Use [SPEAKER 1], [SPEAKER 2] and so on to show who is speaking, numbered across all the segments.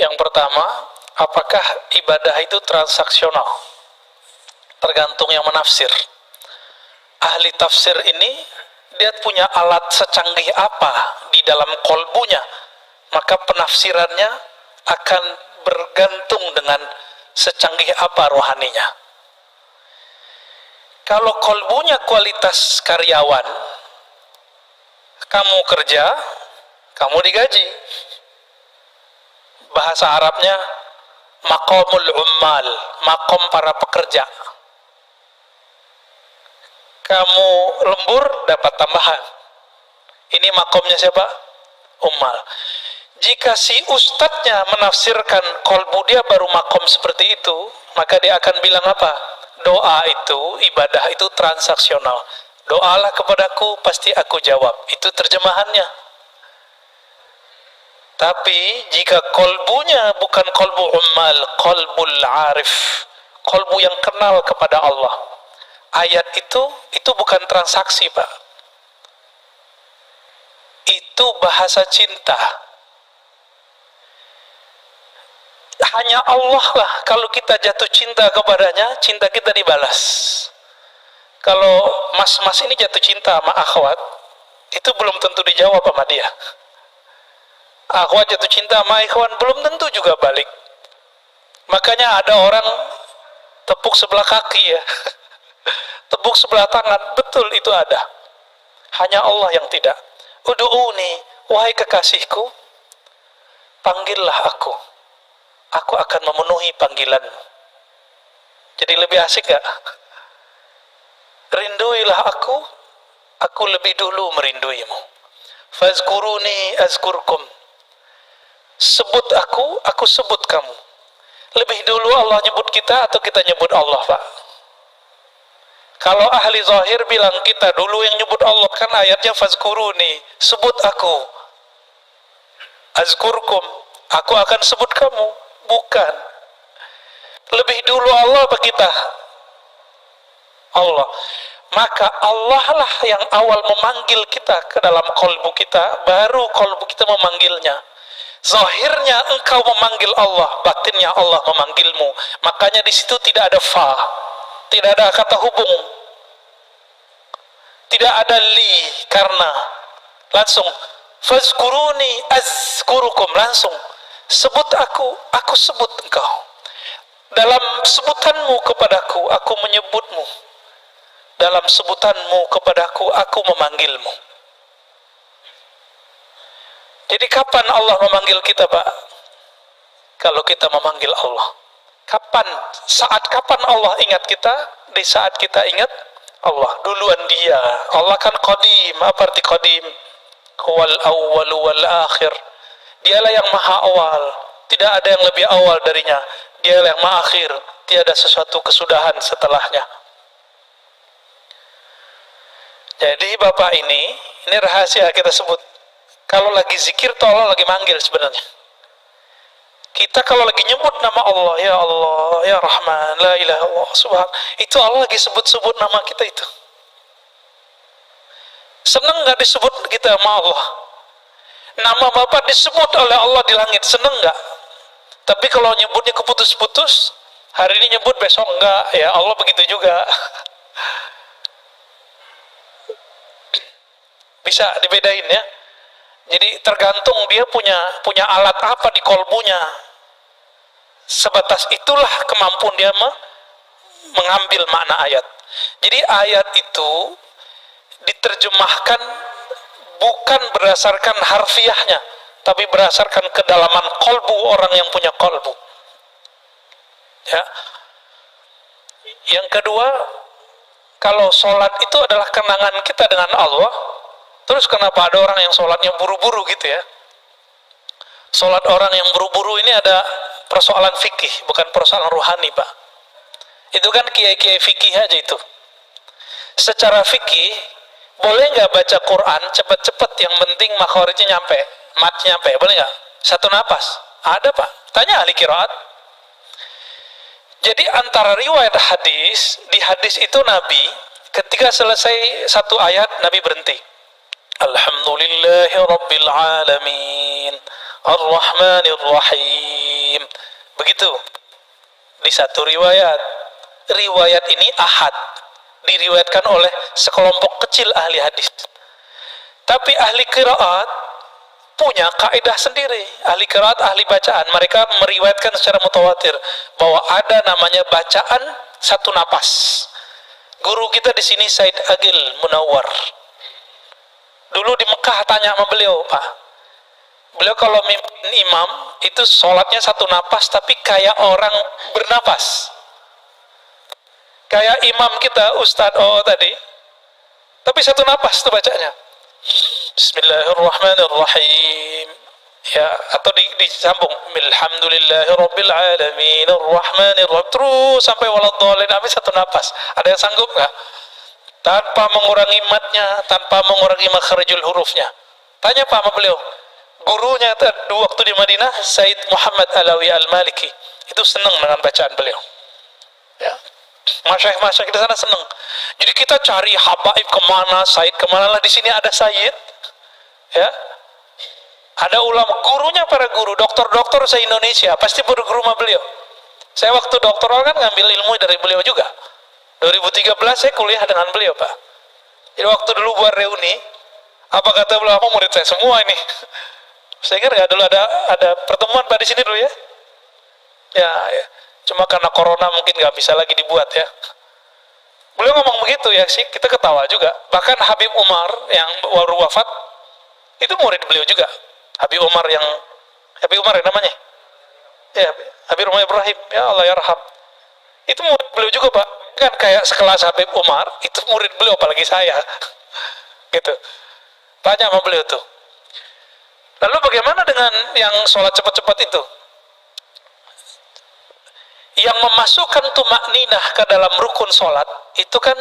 [SPEAKER 1] Yang pertama, apakah ibadah itu transaksional? Tergantung yang menafsir. Ahli tafsir ini, dia punya alat secanggih apa di dalam kolbunya, maka penafsirannya akan bergantung dengan secanggih apa rohaninya. Kalau kolbunya kualitas karyawan, kamu kerja, kamu digaji. Bahasa Arabnya maqamul ummal, makom para pekerja. Kamu lembur, dapat tambahan. Ini makomnya siapa? Ummal. Jika si ustadznya menafsirkan kolbu dia baru makom seperti itu, maka dia akan bilang apa? Doa itu, ibadah itu transaksional. Doalah kepadaku, pasti aku jawab. Itu terjemahannya. Tapi jika kolbunya bukan kolbu ummal, kolbul arif, kolbu yang kenal kepada Allah, ayat itu bukan transaksi, Pak. Itu bahasa cinta. Hanya Allah lah kalau kita jatuh cinta kepadanya, cinta kita dibalas. Kalau mas-mas ini jatuh cinta sama akhwat, itu belum tentu dijawab sama dia. Akhwat jatuh cinta sama ikhwan, belum tentu juga balik. Makanya ada orang tepuk sebelah kaki ya, tepuk sebelah tangan, betul itu ada. Hanya Allah yang tidak. Udu'uni, wahai kekasihku, panggillah aku akan memenuhi panggilanmu. Jadi lebih asik gak? Rinduilah aku lebih dulu merinduimu. Fazkuruni azkurkum. Sebut aku sebut kamu. Lebih dulu Allah nyebut kita atau kita nyebut Allah, Pak? Kalau ahli zahir bilang kita dulu yang nyebut Allah, kan ayatnya fazkuruni, sebut aku. Azkurkum, aku akan sebut kamu. Bukan. Lebih dulu Allah apa kita? Allah. Maka Allah lah yang awal memanggil kita ke dalam kolbu kita, baru kolbu kita memanggilnya. Zahirnya engkau memanggil Allah, batinnya Allah memanggilmu. Makanya di situ tidak ada fa, tidak ada kata hubung, tidak ada li, karena langsung fazkuruni azkurukum, langsung sebut aku sebut engkau. Dalam sebutanmu kepadaku, aku menyebutmu. Dalam sebutanmu kepadaku, aku memanggilmu. Jadi kapan Allah memanggil kita, Pak? Kalau kita memanggil Allah. Kapan? Saat kapan Allah ingat kita? Di saat kita ingat Allah. Duluan dia. Allah kan qadim. Apa arti qadim? Wal awwal wal akhir. Dialah yang maha awal. Tidak ada yang lebih awal darinya. Dialah yang maha akhir. Tiada sesuatu kesudahan setelahnya. Jadi Bapak ini rahasia kita sebut. Kalau lagi zikir tuh Allah lagi manggil sebenarnya. Kita kalau lagi nyebut nama Allah, ya Rahman, la ilaha illallah, subhan, itu Allah lagi sebut-sebut nama kita itu. Seneng nggak disebut kita sama Allah? Nama Bapak disebut oleh Allah di langit, seneng nggak? Tapi kalau nyebutnya keputus-putus, hari ini nyebut besok enggak, ya Allah begitu juga. Bisa dibedain ya. Jadi tergantung dia punya alat apa di kolbunya. Sebatas itulah kemampuan dia mengambil makna ayat. Jadi ayat itu diterjemahkan bukan berdasarkan harfiahnya, tapi berdasarkan kedalaman kolbu orang yang punya kolbu. Ya. Yang kedua, kalau sholat itu adalah kenangan kita dengan Allah. Terus kenapa ada orang yang sholatnya buru-buru gitu ya? Sholat orang yang buru-buru ini ada persoalan fikih, bukan persoalan ruhani, Pak. Itu kan kiai-kiai fikih aja itu. Secara fikih, boleh nggak baca Quran cepet-cepet, yang penting makhorijnya nyampe, matnya nyampe, boleh nggak? Satu napas. Ada, Pak. Tanya ahli qiraat. Jadi antara riwayat hadis, di hadis itu Nabi, ketika selesai satu ayat, Nabi berhenti. Alhamdulillahi Rabbil Alamin, Ar-Rahmanir Rahim. Begitu di satu riwayat. Riwayat ini ahad, diriwayatkan oleh sekelompok kecil ahli hadis. Tapi ahli qiraat punya kaidah sendiri. Ahli qiraat, ahli bacaan, mereka meriwayatkan secara mutawatir bahwa ada namanya bacaan satu napas. Guru kita di sini Said Agil Munawar. Dulu di Mekah tanya sama beliau, Pak. Beliau kalau mimpin imam itu sholatnya satu napas, tapi kayak orang bernapas. Kayak imam kita Ustadz tadi, tapi satu napas tuh bacanya. Bismillahirrahmanirrahim. Ya, atau disambung Alhamdulillahirabbil alamin arrahmanirrahim terus sampai waladhdallin, habis satu napas. Ada yang sanggup nggak? Tanpa mengurangi matnya, tanpa mengurangi makharijul hurufnya. Tanya Pak sama beliau. Gurunya waktu di Madinah, Said Muhammad Alawi Al-Maliki, itu senang dengan bacaan beliau. Ya. Masyayikh di sana senang. Jadi kita cari habaib kemana, Said kemana lah. Di sini ada Said, ya, ada ulama, gurunya para guru, dokter-dokter se-Indonesia pasti berguru sama beliau. Saya waktu doktoral kan ngambil ilmu dari beliau juga. 2013 saya kuliah dengan beliau, Pak. Jadi waktu dulu buat reuni, apa kata beliau, apa murid saya semua ini. Saya ingat nggak dulu ada pertemuan Pak di sini dulu ya. Ya. Cuma karena corona mungkin nggak bisa lagi dibuat ya. Beliau ngomong begitu ya sih, kita ketawa juga. Bahkan Habib Umar yang baru wafat itu murid beliau juga. Habib Umar yang namanya. Ya, Habib Umar Ibrahim, ya Allah yarham. Itu murid beliau juga, Pak. Kan kayak sekelas Habib Umar, itu murid beliau apalagi saya. Gitu. Tanya sama beliau tuh. Lalu bagaimana dengan yang sholat cepat-cepat itu? Yang memasukkan tumak ninah ke dalam rukun sholat itu kan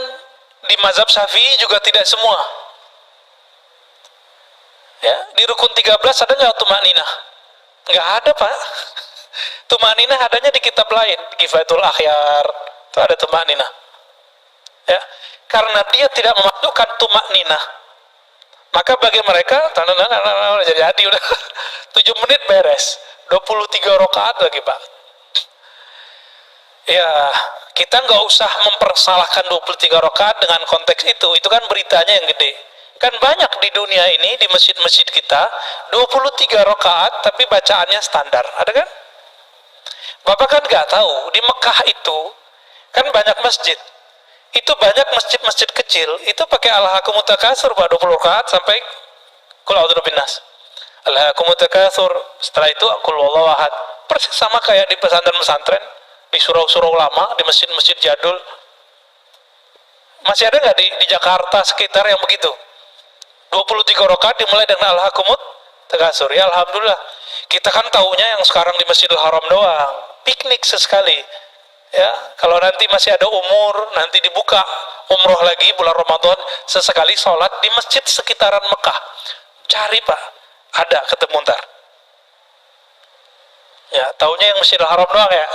[SPEAKER 1] di mazhab Syafi'i juga tidak semua. Ya, di rukun 13 ada nggak tumak ninah? Nggak ada, Pak. Tumak ninah adanya di kitab lain, Kifayatul Akhyar itu ada tumak ninah. Ya, karena dia tidak memasukkan tumak ninah, maka bagi mereka jadi udah 7 menit beres, 23 rakaat lagi, Pak. Ya, kita nggak usah mempersalahkan 23 rakaat dengan konteks itu kan beritanya yang gede. Kan banyak di dunia ini, di masjid-masjid kita, 23 rakaat tapi bacaannya standar, ada kan? Bapak kan nggak tahu, di Mekah itu kan banyak masjid. Itu banyak masjid-masjid kecil, itu pakai alhaakumut takatsur, 20 rakaat sampai qul a'udzu binnas. Alhaakumut takatsur, setelah itu qul huwallahu ahad. Persis sama kayak di pesantren-pesantren, di surau-surau lama, di masjid-masjid jadul. Masih ada nggak di Jakarta sekitar yang begitu? 23 rakaat dimulai dengan alhaakumut takatsur. Ya alhamdulillah. Kita kan taunya yang sekarang di Masjidil Haram doang. Piknik sesekali. Ya, kalau nanti masih ada umur, nanti dibuka umroh lagi bulan Ramadan, sesekali sholat di masjid sekitaran Mekah. Cari, Pak. Ada ketemu ntar. Ya, taunya yang Masjidil Haram doang ya.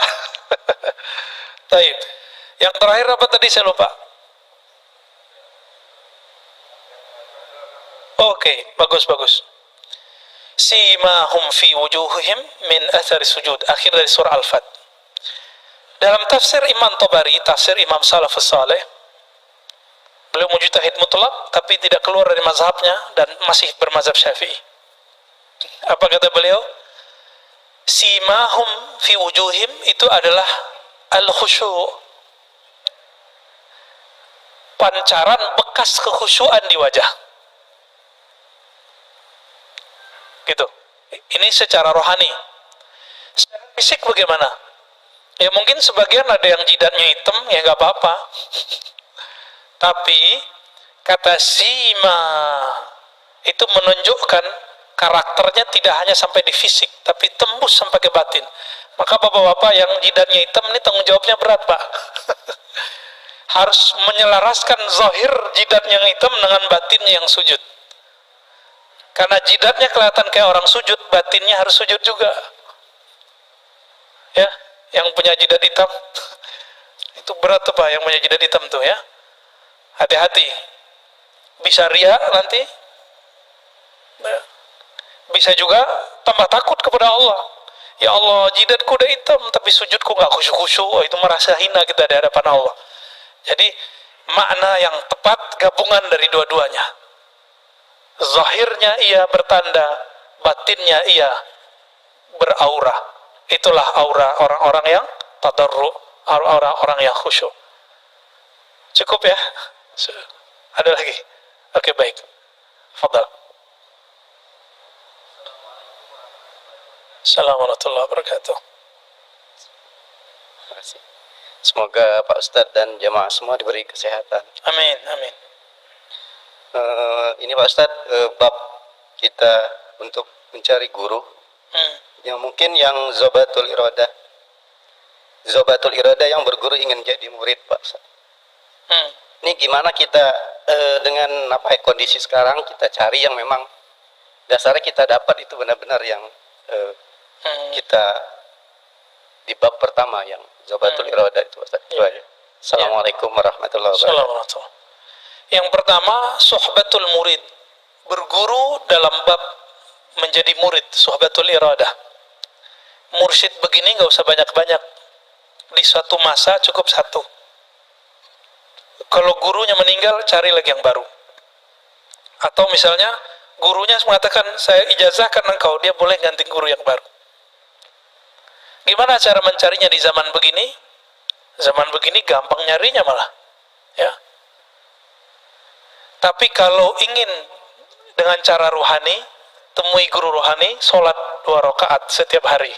[SPEAKER 1] Baik. Yang terakhir apa tadi saya lupa. Oke, bagus. Simahum fi wujuhihim min athari sujud. Akhir dari surah Al-Fat. Dalam tafsir Imam Tabari, tafsir Imam Salafus Saleh, beliau mujtahid mutlak, tapi tidak keluar dari mazhabnya dan masih bermazhab Syafi'i. Apa kata beliau? Simahum fi wujuhim itu adalah al-khusyu', pancaran bekas kekhusyuan di wajah. Gitu. Ini secara rohani. Secara fisik bagaimana? Ya mungkin sebagian ada yang jidatnya hitam, ya nggak apa-apa. Tapi kata sima itu menunjukkan karakternya tidak hanya sampai di fisik, tapi tembus sampai ke batin. Maka bapak-bapak yang jidatnya hitam ini tanggung jawabnya berat, Pak. Harus menyelaraskan zahir jidatnya yang hitam dengan batinnya yang sujud. Karena jidatnya kelihatan kayak orang sujud, batinnya harus sujud juga. Ya, yang punya jidat hitam itu berat tuh, Pak, yang punya jidat hitam tuh ya. Hati-hati. Bisa ria nanti. Bisa juga tambah takut kepada Allah. Ya Allah, jidatku udah hitam tapi sujudku nggak khusyuk-khusyuk. Itu merasa hina kita di hadapan Allah. Jadi makna yang tepat gabungan dari dua-duanya. Zahirnya ia bertanda, batinnya ia beraura. Itulah aura orang-orang yang tadarru, aura orang yang khusyuk. Cukup ya? Ada lagi? Oke, baik. Fadal. Assalamualaikum warahmatullahi wabarakatuh.
[SPEAKER 2] Terima kasih. Semoga Pak Ustadz dan jamaah semua diberi kesehatan.
[SPEAKER 1] Amin, amin.
[SPEAKER 2] Ini Pak Ustadz, bab kita untuk mencari guru yang mungkin yang zobatul iradah yang berguru ingin jadi murid Pak Ustadz. Ini gimana kita dengan kondisi sekarang kita cari yang memang dasarnya kita dapat itu benar-benar yang kita di bab pertama yang zobatul iradah itu Pak Ustadz. Assalamualaikum warahmatullahi wabarakatuh.
[SPEAKER 1] Yang pertama, suhbatul murid, berguru dalam bab menjadi murid, suhbatul iradah. Mursyid begini nggak usah banyak-banyak, di suatu masa cukup satu. Kalau gurunya meninggal, cari lagi yang baru. Atau misalnya gurunya mengatakan, saya ijazahkan engkau, dia boleh ganti guru yang baru. Gimana cara mencarinya di zaman begini? Zaman begini gampang nyarinya malah, ya. Tapi kalau ingin dengan cara rohani, temui guru rohani, sholat 2 rakaat setiap hari.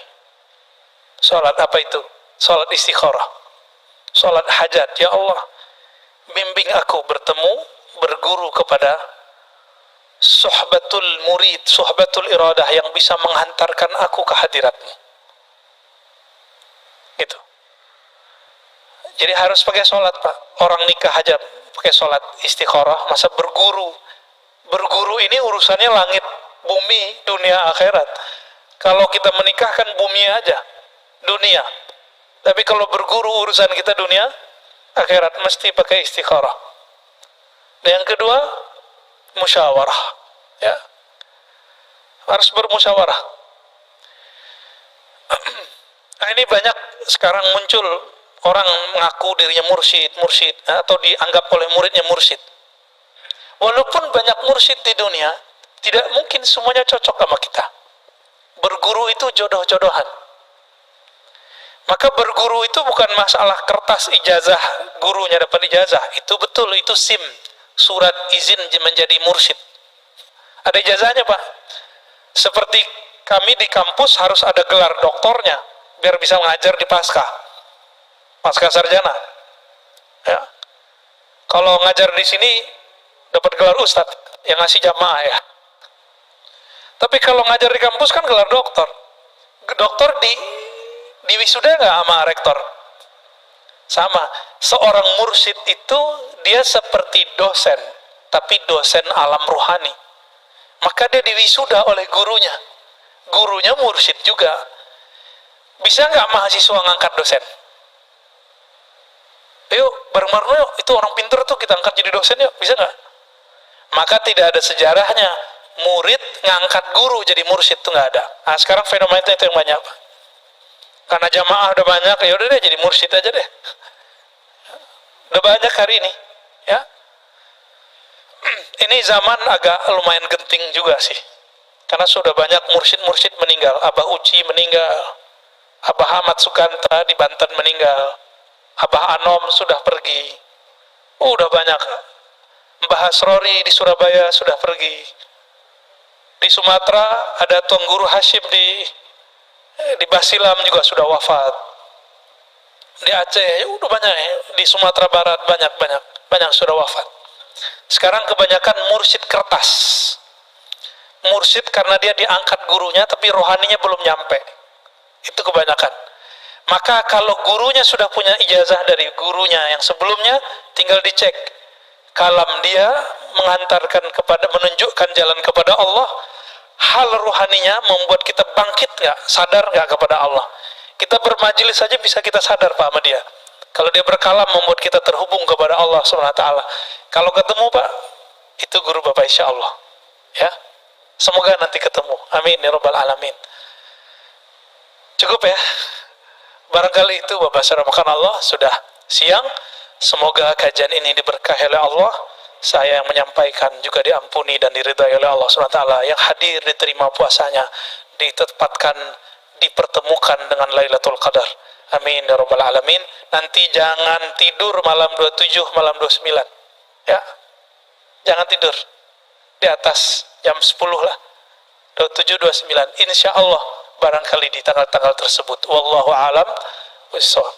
[SPEAKER 1] Sholat apa itu? Sholat istikharah, sholat hajat. Ya Allah, bimbing aku berguru kepada suhbatul murid, suhbatul iradah yang bisa menghantarkan aku ke hadiratmu. Gitu. Jadi harus pakai sholat, Pak. Orang nikah aja pakai sholat istikharah, masa berguru? Berguru ini urusannya langit, bumi, dunia, akhirat. Kalau kita menikah kan bumi aja, dunia. Tapi kalau berguru urusan kita dunia, akhirat, mesti pakai istikharah. Dan yang kedua, musyawarah. Ya, harus bermusyawarah. Nah, ini banyak sekarang muncul orang mengaku dirinya mursyid, atau dianggap oleh muridnya mursyid. Walaupun banyak mursyid di dunia, tidak mungkin semuanya cocok sama kita. Berguru itu jodoh-jodohan. Maka berguru itu bukan masalah kertas ijazah, gurunya dapat ijazah. Itu betul, itu SIM, surat izin menjadi mursyid. Ada ijazahnya, Pak. Seperti kami di kampus harus ada gelar doktornya, biar bisa mengajar di pasca sarjana. Ya. Kalau ngajar di sini dapat gelar ustadz yang ngasih jamaah ya. Tapi kalau ngajar di kampus kan gelar doktor. Doktor di wisuda nggak sama rektor? Sama. Seorang mursyid itu dia seperti dosen, tapi dosen alam ruhani. Maka dia diwisuda oleh gurunya. Gurunya mursyid juga. Bisa nggak mahasiswa ngangkat dosen? Yuk, bareng-bareng yuk, itu orang pinter tuh kita angkat jadi dosen yuk, bisa nggak? Maka tidak ada sejarahnya murid ngangkat guru jadi mursyid, itu nggak ada. Nah, sekarang fenomena itu yang banyak, Pak. Karena jamaah udah banyak, ya udah deh jadi mursyid aja deh. Udah banyak hari ini, ya. Ini zaman agak lumayan genting juga sih, karena sudah banyak mursyid meninggal. Abah Uci meninggal, Abah Ahmad Sukanta di Banten meninggal, Abah Anom sudah pergi. Udah banyak. Mbah Asrori di Surabaya sudah pergi. Di Sumatera ada Tuan Guru Hashim di Basilam juga sudah wafat. Di Aceh udah banyak, di Sumatera Barat banyak sudah wafat. Sekarang kebanyakan mursyid kertas. Mursyid karena dia diangkat gurunya tapi rohaninya belum nyampe. Itu kebanyakan. Maka kalau gurunya sudah punya ijazah dari gurunya yang sebelumnya, tinggal dicek kalam dia mengantarkan menunjukkan jalan kepada Allah. Hal rohaninya membuat kita bangkit nggak, sadar nggak kepada Allah. Kita bermajelis saja bisa kita sadar, Pak, sama dia. Kalau dia berkalam membuat kita terhubung kepada Allah SWT. Kalau ketemu, Pak, itu guru Bapak insya Allah. Ya. Semoga nanti ketemu. Amin ya rabbal alamin. Cukup ya. Barangkali itu Bapak Saudara Allah, sudah siang. Semoga kajian ini diberkahi oleh Allah. Saya yang menyampaikan juga diampuni dan diridhai oleh Allah SWT. Yang hadir diterima puasanya, ditempatkan, dipertemukan dengan Lailatul Qadar. Amin ya rabbal alamin. Nanti jangan tidur malam 27, malam 29. Ya. Jangan tidur. Di atas jam 10 lah. 27, 29. Insya Allah barangkali di tanggal-tanggal tersebut. Wallahu a'lam bishawab.